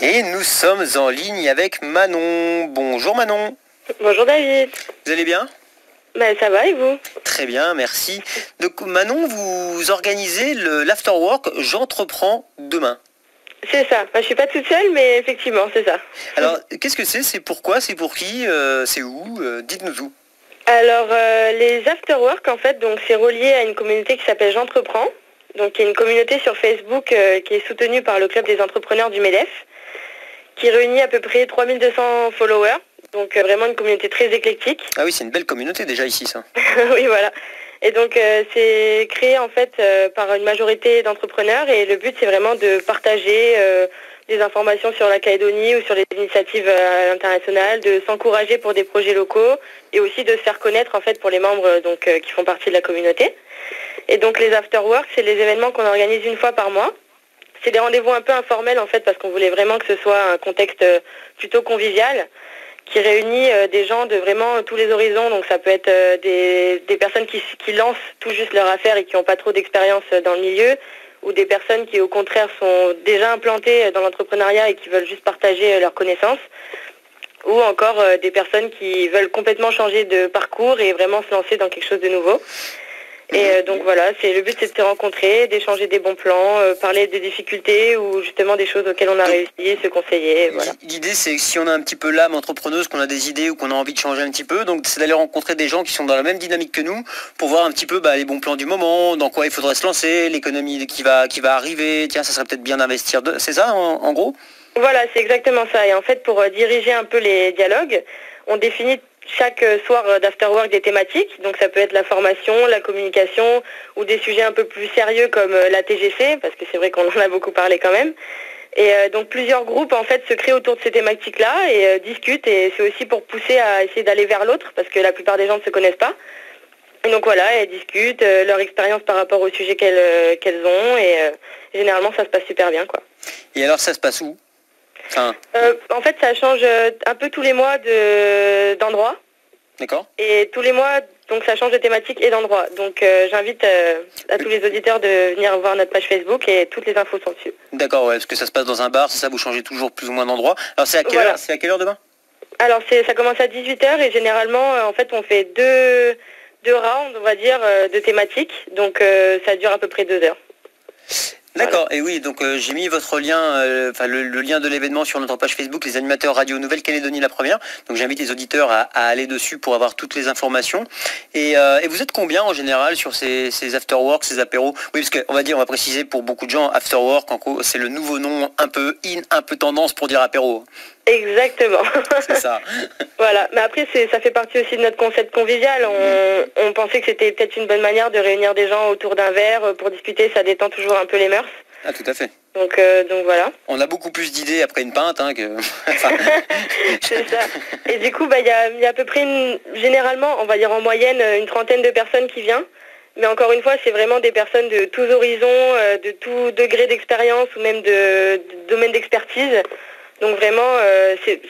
Et nous sommes en ligne avec Manon. Bonjour Manon. Bonjour David. Vous allez bien ? Ça va et vous ? Très bien, merci. Donc Manon, vous organisez l'afterwork J'entreprends demain. C'est ça. Je suis pas toute seule, mais effectivement, c'est ça. Alors, qu'est-ce que c'est ? C'est pourquoi ? C'est pour qui ? C'est où ? Dites-nous tout. Alors, les afterwork, en fait, donc c'est relié à une communauté qui s'appelle J'entreprends. Donc, il y a une communauté sur Facebook qui est soutenue par le club des entrepreneurs du MEDEF, qui réunit à peu près 3200 followers. Donc, vraiment une communauté très éclectique. Ah oui, c'est une belle communauté déjà ici, ça. Oui, voilà. Et donc, c'est créé en fait par une majorité d'entrepreneurs et le but, c'est vraiment de partager des informations sur la Calédonie ou sur les initiatives internationales, de s'encourager pour des projets locaux et aussi de se faire connaître en fait pour les membres qui font partie de la communauté. Et donc, les afterworks, c'est les événements qu'on organise une fois par mois. C'est des rendez-vous un peu informels en fait parce qu'on voulait vraiment que ce soit un contexte plutôt convivial, qui réunit des gens de vraiment tous les horizons. Donc ça peut être des personnes qui lancent tout juste leur affaire et qui n'ont pas trop d'expérience dans le milieu, ou des personnes qui au contraire sont déjà implantées dans l'entrepreneuriat et qui veulent juste partager leurs connaissances, ou encore des personnes qui veulent complètement changer de parcours et vraiment se lancer dans quelque chose de nouveau. Et donc voilà, le but c'est de se rencontrer, d'échanger des bons plans, parler des difficultés ou justement des choses auxquelles on a réussi, se conseiller, voilà. L'idée c'est que si on a un petit peu l'âme entrepreneuse, qu'on a des idées ou qu'on a envie de changer un petit peu, donc c'est d'aller rencontrer des gens qui sont dans la même dynamique que nous pour voir un petit peu les bons plans du moment, dans quoi il faudrait se lancer, l'économie qui va arriver, tiens ça serait peut-être bien d'investir, c'est ça en gros ? Voilà, c'est exactement ça. Et en fait pour diriger un peu les dialogues, on définit chaque soir d'afterwork des thématiques, donc ça peut être la formation, la communication ou des sujets un peu plus sérieux comme la TGC, parce que c'est vrai qu'on en a beaucoup parlé quand même. Et donc plusieurs groupes en fait se créent autour de ces thématiques-là et discutent, et c'est aussi pour pousser à essayer d'aller vers l'autre, parce que la plupart des gens ne se connaissent pas. Et donc voilà, elles discutent leur expérience par rapport au sujet qu'elles ont, et généralement ça se passe super bien, quoi. Et alors ça se passe où ? En fait, ça change un peu tous les mois d'endroit. D'accord. Et tous les mois, donc ça change de thématique et d'endroit. Donc j'invite à tous les auditeurs de venir voir notre page Facebook et toutes les infos sont dessus. D'accord, ouais, parce que ça se passe dans un bar, c'est ça, vous changez toujours plus ou moins d'endroit. Alors c'est à quelle heure ? C'est à quelle heure demain ? Alors ça commence à 18h et généralement, en fait, on fait deux rounds, on va dire, de thématiques. Donc ça dure à peu près 2 heures. D'accord, et oui, donc j'ai mis votre lien, le lien de l'événement sur notre page Facebook, les animateurs Radio Nouvelle-Calédonie la première. Donc j'invite les auditeurs à aller dessus pour avoir toutes les informations. Et vous êtes combien en général sur ces afterworks, ces apéros ? Oui, parce qu'on on va préciser pour beaucoup de gens, afterwork, c'est le nouveau nom un peu un peu tendance pour dire apéro. Exactement. C'est ça. Voilà, mais après ça fait partie aussi de notre concept convivial. On pensait que c'était peut-être une bonne manière de réunir des gens autour d'un verre pour discuter, ça détend toujours un peu les mœurs. Ah tout à fait. Donc voilà. On a beaucoup plus d'idées après une pinte que... C'est ça. Et du coup, il y a à peu près, généralement, on va dire en moyenne, une trentaine de personnes qui viennent. Mais encore une fois, c'est vraiment des personnes de tous horizons, de tout degré d'expérience ou même de domaine d'expertise. Donc vraiment,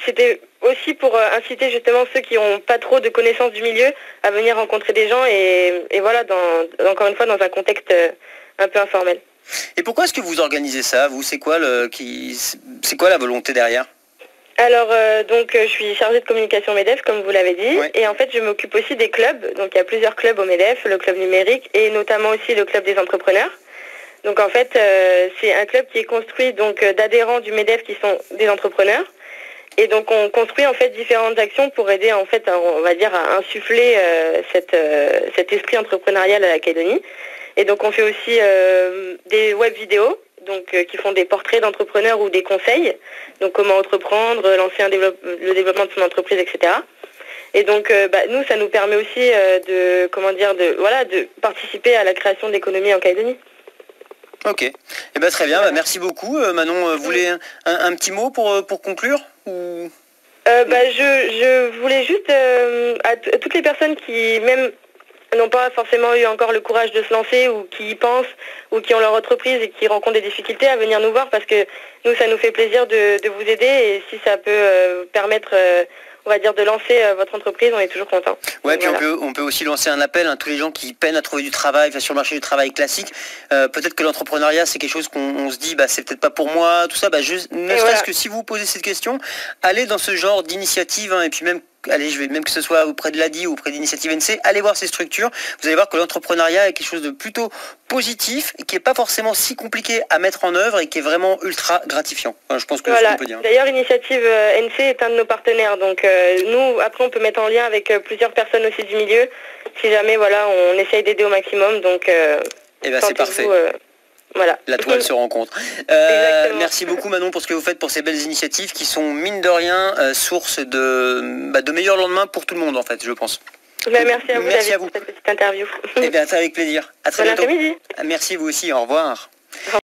c'était aussi pour inciter justement ceux qui n'ont pas trop de connaissances du milieu à venir rencontrer des gens et voilà, encore une fois, dans un contexte un peu informel. Et pourquoi est-ce que vous organisez ça ? Vous, c'est quoi la volonté derrière ? Alors, je suis chargée de communication MEDEF, comme vous l'avez dit, ouais. Et en fait, je m'occupe aussi des clubs. Donc, il y a plusieurs clubs au MEDEF, le club numérique et notamment aussi le club des entrepreneurs. Donc, en fait, c'est un club qui est construit d'adhérents du MEDEF qui sont des entrepreneurs. Et donc, on construit en fait différentes actions pour aider en fait, on va dire, à insuffler cet esprit entrepreneurial à la Calédonie. Et donc, on fait aussi des web vidéos. Qui font des portraits d'entrepreneurs ou des conseils, donc comment entreprendre, lancer le développement de son entreprise, etc. Et donc nous, ça nous permet aussi de participer à la création de l'économie en Calédonie. Ok, très bien, merci beaucoup. Manon, vous voulez un petit mot pour conclure ou... Je voulais juste à toutes les personnes qui même n'ont pas forcément eu encore le courage de se lancer ou qui y pensent ou qui ont leur entreprise et qui rencontrent des difficultés à venir nous voir parce que nous, ça nous fait plaisir de vous aider et si ça peut permettre on va dire, de lancer votre entreprise, on est toujours content. Ouais, puis voilà. on peut aussi lancer un appel à tous les gens qui peinent à trouver du travail, sur le marché du travail classique. Peut-être que l'entrepreneuriat, c'est quelque chose qu'on se dit, c'est peut-être pas pour moi, tout ça. Ne serait-ce que si vous posez cette question, allez dans ce genre d'initiative, et puis même, même que ce soit auprès de l'ADI ou auprès d'Initiative NC, allez voir ces structures. Vous allez voir que l'entrepreneuriat est quelque chose de plutôt positif, et qui n'est pas forcément si compliqué à mettre en œuvre et qui est vraiment ultra gratifiant. Je pense que c'est ce qu'on peut dire. D'ailleurs, Initiative NC est un de nos partenaires. Donc nous, après, on peut mettre en lien avec plusieurs personnes aussi du milieu. Si jamais, on essaye d'aider au maximum. Donc, c'est parfait. Voilà. La toile se rencontre. Merci beaucoup Manon pour ce que vous faites pour ces belles initiatives qui sont mine de rien source de meilleurs lendemains pour tout le monde en fait, je pense. Merci à vous, David, pour cette petite interview. C'est avec plaisir. À très bientôt. Bon après-midi. Merci vous aussi, au revoir.